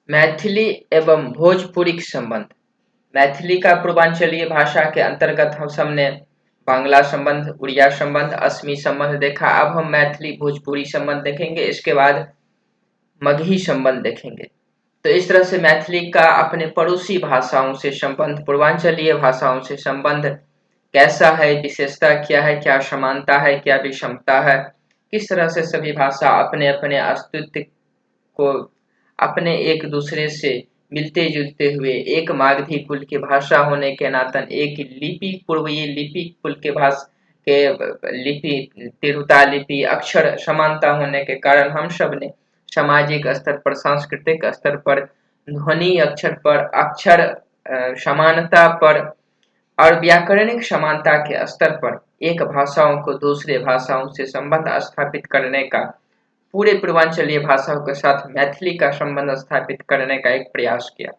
मैथिली एवं भोजपुरी संबंध। मैथिली का पूर्वांचलीय भाषा के अंतर्गत हम सबने बांग्ला संबंध, उड़िया संबंध, असमी संबंध देखा। अब हम मैथिली भोजपुरी संबंध देखेंगे, इसके बाद मगही संबंध देखेंगे। तो इस तरह से मैथिली का अपने पड़ोसी भाषाओं से संबंध, पूर्वांचलीय भाषाओं से संबंध कैसा है, विशेषता क्या है, क्या समानता है, क्या विषमता है, किस तरह से सभी भाषा अपने अपने अस्तित्व को अपने एक दूसरे से मिलते जुलते हुए एक मागधी कुल की भाषा होने के नातन एक लिपि पूर्वीय लिपि कुल के लिपि तिरुता लिपि अक्षर समानता होने के कारण हम सब ने सामाजिक स्तर पर, सांस्कृतिक स्तर पर, ध्वनि अक्षर पर, अक्षर समानता पर और व्याकरणिक समानता के स्तर पर एक भाषाओं को दूसरे भाषाओं से संबंध स्थापित करने का, पूरे पूर्वांचलीय भाषाओं के साथ मैथिली का संबंध स्थापित करने का एक प्रयास किया,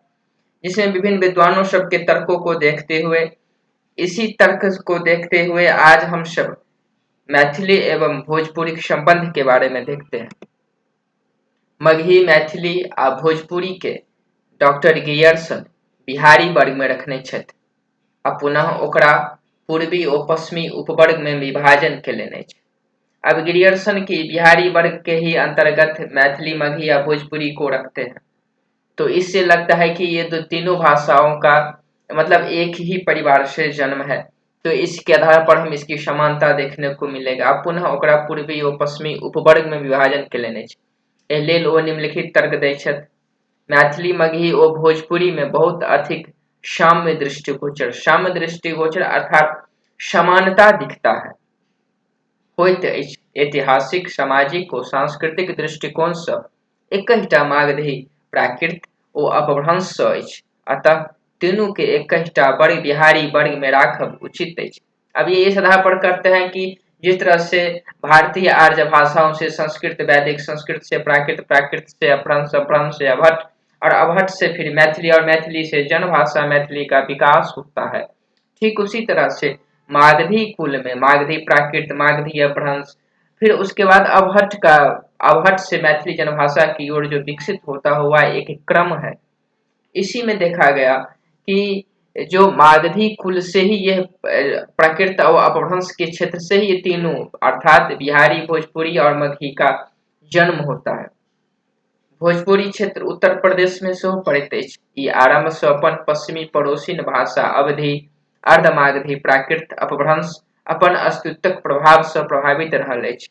जिसमें विभिन्न विद्वानों सब के तर्कों को देखते हुए, इसी तर्क को देखते हुए आज हम सब मैथिली एवं भोजपुरी संबंध के बारे में देखते हैं। मगही, मैथिली आ भोजपुरी के डॉक्टर गियर्सन बिहारी वर्ग में रखने छथि आ पुनः ओकरा पूर्वी और पश्चिमी उपवर्ग में विभाजन के लेने छथि। अब गियर्सन की बिहारी वर्ग के ही अंतर्गत मैथिली, मगही या भोजपुरी को रखते हैं। तो इससे लगता है कि ये तीनों भाषाओं का मतलब एक ही परिवार से जन्म है, तो इसके आधार पर हम इसकी समानता देखने को मिलेगा। अब पुनः ओकरा पूर्वी और पश्चिमी उपवर्ग में विभाजन के लेने छथि। एहि लेल ओ निम्नलिखित तर्क दै छथि। मैथिली, मगही और भोजपुरी में बहुत अधिक साम्य दृष्टिगोचर अर्थात समानता दिखता है होइत अछि। ऐतिहासिक, सामाजिक और सांस्कृतिक दृष्टिकोण सँ एकहिटा मागधी प्राकृत ओ अपभ्रंश अछि, अतः तीनों के एकहिटा वर्ग बिहारी वर्ग में राखब उचित अछि। अब ये इस आधार पर करते हैं कि जिस तरह से भारतीय आर्य भाषाओं से संस्कृत, वैदिक संस्कृत से प्राकृत, प्राकृत से अपभ्रंश, अपभ्रंश से अभट्ट और अभट्ट से फिर मैथिली और मैथिली से जनभाषा मैथिली का विकास होता है, ठीक उसी तरह से मागधी कुल में मागधी प्राकृत, मागधी अपभ्रंश, फिर उसके बाद अवहट्ट से मैथिली जनभाषा की ओर जो विकसित होता हुआ एक क्रम है। इसी में देखा गया कि जो मागधी कुल से ही यह प्राकृत और अपभ्रंश के क्षेत्र से ही ये तीनों अर्थात बिहारी, भोजपुरी और मगही का जन्म होता है। भोजपुरी क्षेत्र उत्तर प्रदेश में सेहो पड़ैत अछि। ई आरंभ सँ अपन पश्चिमी पड़ोसिन भाषा अवधी, अर्धमागधी, प्राकृत, अपभ्रंश अपन अस्तित्वक प्रभाव सँ प्रभावित रहल अछि।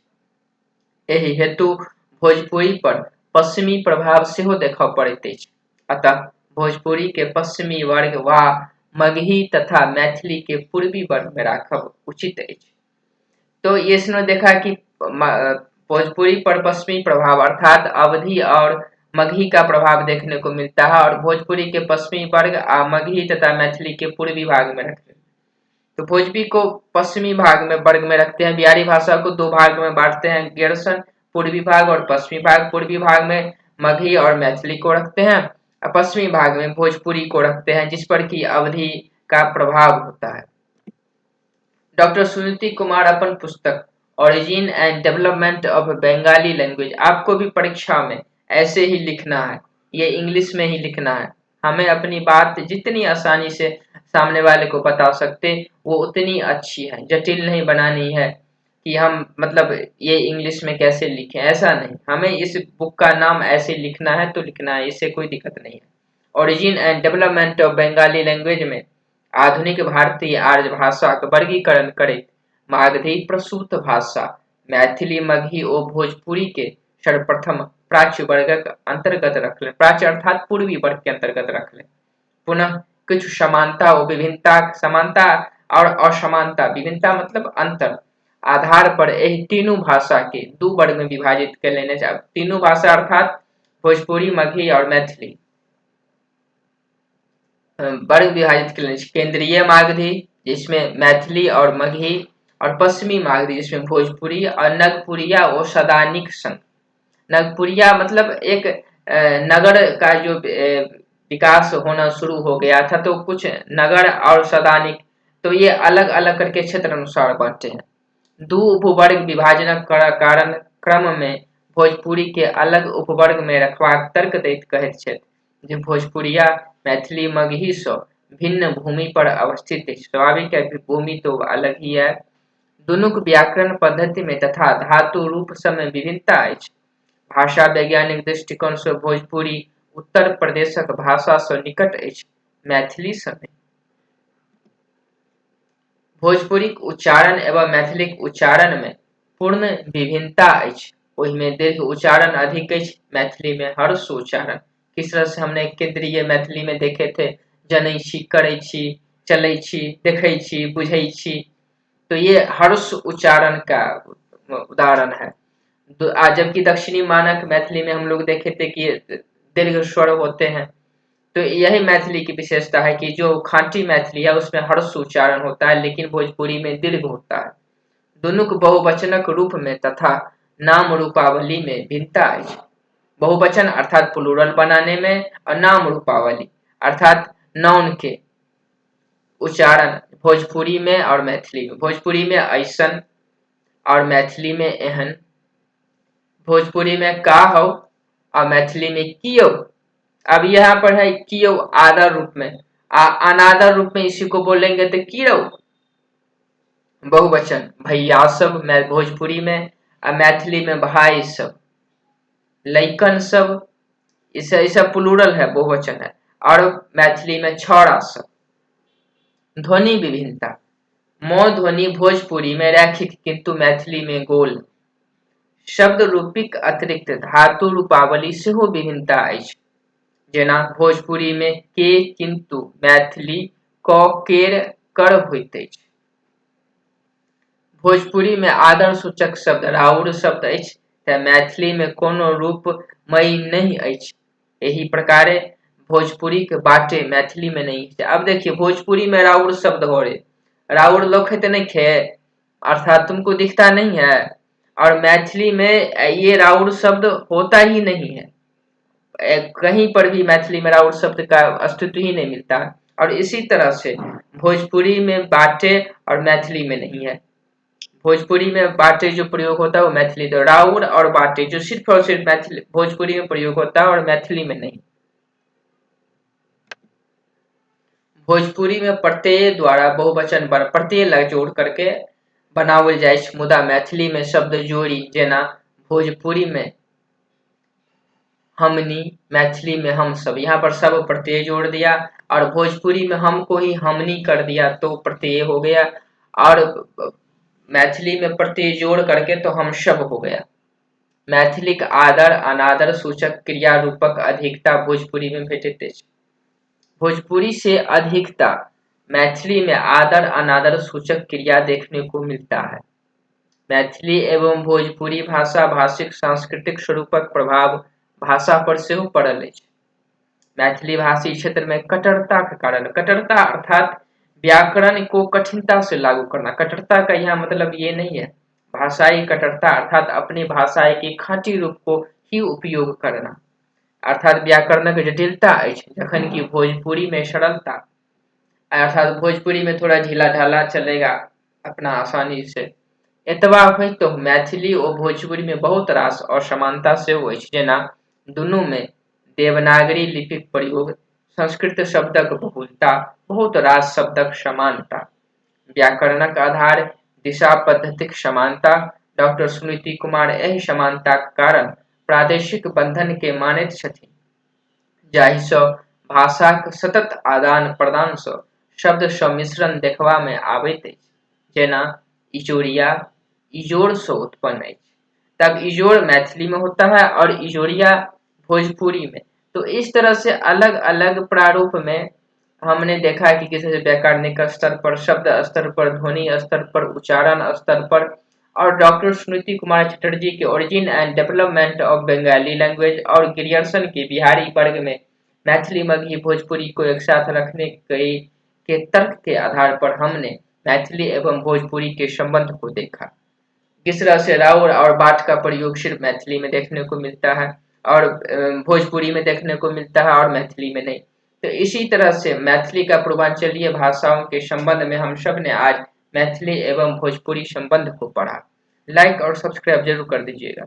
एहि हेतु भोजपुरी पर पश्चिमी प्रभाव सेहो देखऽ पड़ैत अछि। अतः भोजपुरी के पश्चिमी वर्ग वा मगही तथा मैथिली के पूर्वी वर्ग में राखब उचित अछि। तो ये इसने देखा कि भोजपुरी पर पश्चिमी प्रभाव अर्थात अवधी और मगही का प्रभाव देखने को मिलता है और भोजपुरी के पश्चिमी वर्ग मगही तथा मैथिली के पूर्वी भाग में रखते हैं। तो भोजपुरी को पश्चिमी भाग में वर्ग में रखते हैं। बिहारी भाषा को दो भाग में बांटते हैं, गियर्सन पूर्वी भाग और पश्चिमी भाग। पूर्वी भाग में मगही और मैथिली को रखते हैं और पश्चिमी भाग में भोजपुरी को रखते हैं, जिस पर की अवधी का प्रभाव होता है। डॉक्टर सुनीति कुमार अपन पुस्तक origin and development of Bengali language, आपको भी परीक्षा में ऐसे ही लिखना है, ये इंग्लिश में ही लिखना है। हमें अपनी बात जितनी आसानी से सामने वाले को बता सकते वो उतनी अच्छी है, जटिल नहीं बनानी है कि हम मतलब ये इंग्लिश में कैसे लिखें, ऐसा नहीं। हमें इस बुक का नाम ऐसे लिखना है तो लिखना है, इससे कोई दिक्कत नहीं है। Origin and development of Bengali language में आधुनिक भारतीय आर्य भाषा का वर्गीकरण करे, मागधी प्रसूत भाषा, मैथिली, मगही और भोजपुरी के सर्वप्रथम प्राच्य वर्ग अंतर्गत रख ले, प्राच्य अर्थात पूर्वी वर्ग के अंतर्गत रख ले। पुनः कुछ समानता और विभिन्नता, समानता और असमानता, विभिन्नता मतलब अंतर आधार पर यही तीनों भाषा के दो वर्ग में विभाजित कर लेने चाहिए। तीनों भाषा अर्थात भोजपुरी, मगही और मैथिली वर्ग विभाजित कर लेने चाहिए। केंद्रीय मागधी जिसमें मैथिली और मगही, और पश्चिमी मागधी जिसमें भोजपुरी और नगपुरिया और सदानिक संघ। नगपुरिया मतलब एक नगर का जो विकास होना शुरू हो गया था, तो कुछ नगर और सदानिक तो ये अलग अलग करके क्षेत्र अनुसार बांटे हैं। दो उपवर्ग विभाजन कारण क्रम में भोजपुरी के अलग उपवर्ग में रखबाक तर्क दैत कहैत छथि जे भोजपुरिया मैथिली मगही सो भिन्न भूमि पर अवस्थित है। स्वाभाविक है, भूमि तो अलग ही है। दुनूक व्याकरण पद्धति में तथा धातु रूप सब में विभिन्नता अछि। भाषा वैज्ञानिक दृष्टिकोण से भोजपुरी उत्तर प्रदेशक भाषा से निकट अछि। मैथिली समय भोजपुरीक उच्चारण एवं मैथिलीक उच्चारण में पूर्ण विभिन्नता अछि। ओहिमे दीर्घ उच्चारण अधिक अछि, मैथिली में हर्ष उच्चारण। किस तरह से हमने केंद्रीय मैथिली में देखे थे, जनै छी, करै छी, चलै छी, देखै छी, बुझै छी, तो ये हर्ष उच्चारण का उदाहरण है। जबकि दक्षिणी मानक मैथिली में हम लोग देखे थे कि दीर्घ स्वर होते हैं। तो यही मैथिली की विशेषता है कि जो खांटी मैथिली है उसमें हर्ष उच्चारण होता है, लेकिन भोजपुरी में दीर्घ होता है। दोनों को बहुवचनक रूप में तथा नाम रूपावली में भिन्नता है। बहुवचन अर्थात प्लूरल बनाने में, और नाम रूपावली अर्थात नाउन के उच्चारण भोजपुरी में और मैथिली में। भोजपुरी में ऐसन और मैथिली में एहन। भोजपुरी में का हो और मैथिली में कियो। अब यहाँ पर है कियो आदर रूप में, अनादर रूप में इसी को बोलेंगे तो कियो। बहुवचन भैया सब भोजपुरी में, और मैथिली में भाई सब, लैकन सब, इसे प्लूरल है, बहुवचन है। और मैथिली में छौड़ा सब। ध्वनि विभिन्नता मो ध्वनि भोजपुरी में रैखिक किंतु मैथिली में गोल। शब्द रूपिक अतिरिक्त धातु रूपावली से हो विभिन्नता अछि। जेना भोजपुरी में के किंतु मैथिली क केर कर होइत अछि। भोजपुरी में आदर सूचक शब्द राउर शब्द अछि, तऽ मैथिली में कोनो रूप मई नहीं अछि। यही प्रकारे भोजपुरी के बाटे मैथिली में नहीं है। अब देखिए भोजपुरी में राउर शब्द हो रहे, राउर लोखत नहीं खे, अर्थात तुमको दिखता नहीं है। और मैथिली में ये राउर शब्द होता ही नहीं है, कहीं पर भी मैथिली में राउर शब्द का अस्तित्व ही नहीं मिलता है। और इसी तरह से भोजपुरी में बाटे और मैथिली में नहीं है। भोजपुरी में बाटे जो प्रयोग होता है वो मैथिली, तो राउर और बाटे जो सिर्फ और सिर्फ मैथिली भोजपुरी में प्रयोग होता है और मैथिली में नहीं। भोजपुरी में प्रत्यय द्वारा बहुवचन पर प्रत्यय लग जोड़ करके बनावल जाए, मुदा मैथिली में शब्द जोड़ी, जेना भोजपुरी में हमनी, मैथिली में हम सब। यहाँ पर सब प्रत्यय जोड़ दिया, और भोजपुरी में हमको ही हमनी कर दिया तो प्रत्यय हो गया, और मैथिली में प्रत्यय जोड़ करके तो हम सब हो गया। मैथिली का आदर अनादर सूचक क्रिया रूपक अधिकता भोजपुरी में भेटैत अछि। भोजपुरी से अधिकता मैथिली में आदर अनादर सूचक क्रिया देखने को मिलता है। मैथिली एवं भोजपुरी भाषा भाषिक सांस्कृतिक स्वरूपक प्रभाव भाषा पर से पड़ल अछि। मैथिली भाषी क्षेत्र में कट्टरता के कारण, कट्टरता अर्थात व्याकरण को कठिनता से लागू करना। कट्टरता का यहाँ मतलब ये नहीं है भाषाई कट्टरता, अर्थात अपनी भाषा के खाँटी रूप को ही उपयोग करना, अर्थात व्याकरणक जटिलता अछि, जखन कि भोजपुरी में सरलता, अर्थात भोजपुरी में थोड़ा ढीला ढाला चलेगा अपना आसानी से। एतबा हो तो मैथिली और भोजपुरी में बहुत रास असमानता से हो, जेना दुनू में देवनागरी लिपिक प्रयोग, संस्कृत शब्दक बहुलता, बहुत रास शब्दक समानता, व्याकरणक आधार, दिशा पद्धतिक समानता। डॉक्टर स्मृति कुमार एहि समानता के कारण प्रादेशिक बंधन के मानैत छथिन, जाहिसँ भाषाक सतत आदान प्रदान से शब्द सम्मिश्रण देखबा में आबैत अछि। जेना इजोरिया इजोर से उत्पन्न है, तब इजोर मैथिली में होता है और इजोरिया भोजपुरी में। तो इस तरह से अलग अलग प्रारूप में हमने देखा कि किसी व्याकरणिक स्तर पर, शब्द स्तर पर, ध्वनि स्तर पर, उच्चारण स्तर पर। और डॉक्टर स्मृति कुमार चटर्जी के origin and development of Bengali language और ग्रियर्सन के बिहारी वर्ग में मैथिली मगही भोजपुरी को एक साथ रखने के तर्क के आधार पर हमने मैथिली एवं भोजपुरी के संबंध को देखा। किस तरह से राउर और बाट का प्रयोग सिर्फ मैथिली में देखने को मिलता है और भोजपुरी में देखने को मिलता है और मैथिली में नहीं। तो इसी तरह से मैथिली का पूर्वांचलीय भाषाओं के संबंध में हम सब ने आज मैथिली एवं भोजपुरी संबंध को पढ़ा। लाइक और सब्सक्राइब जरूर कर दीजिएगा।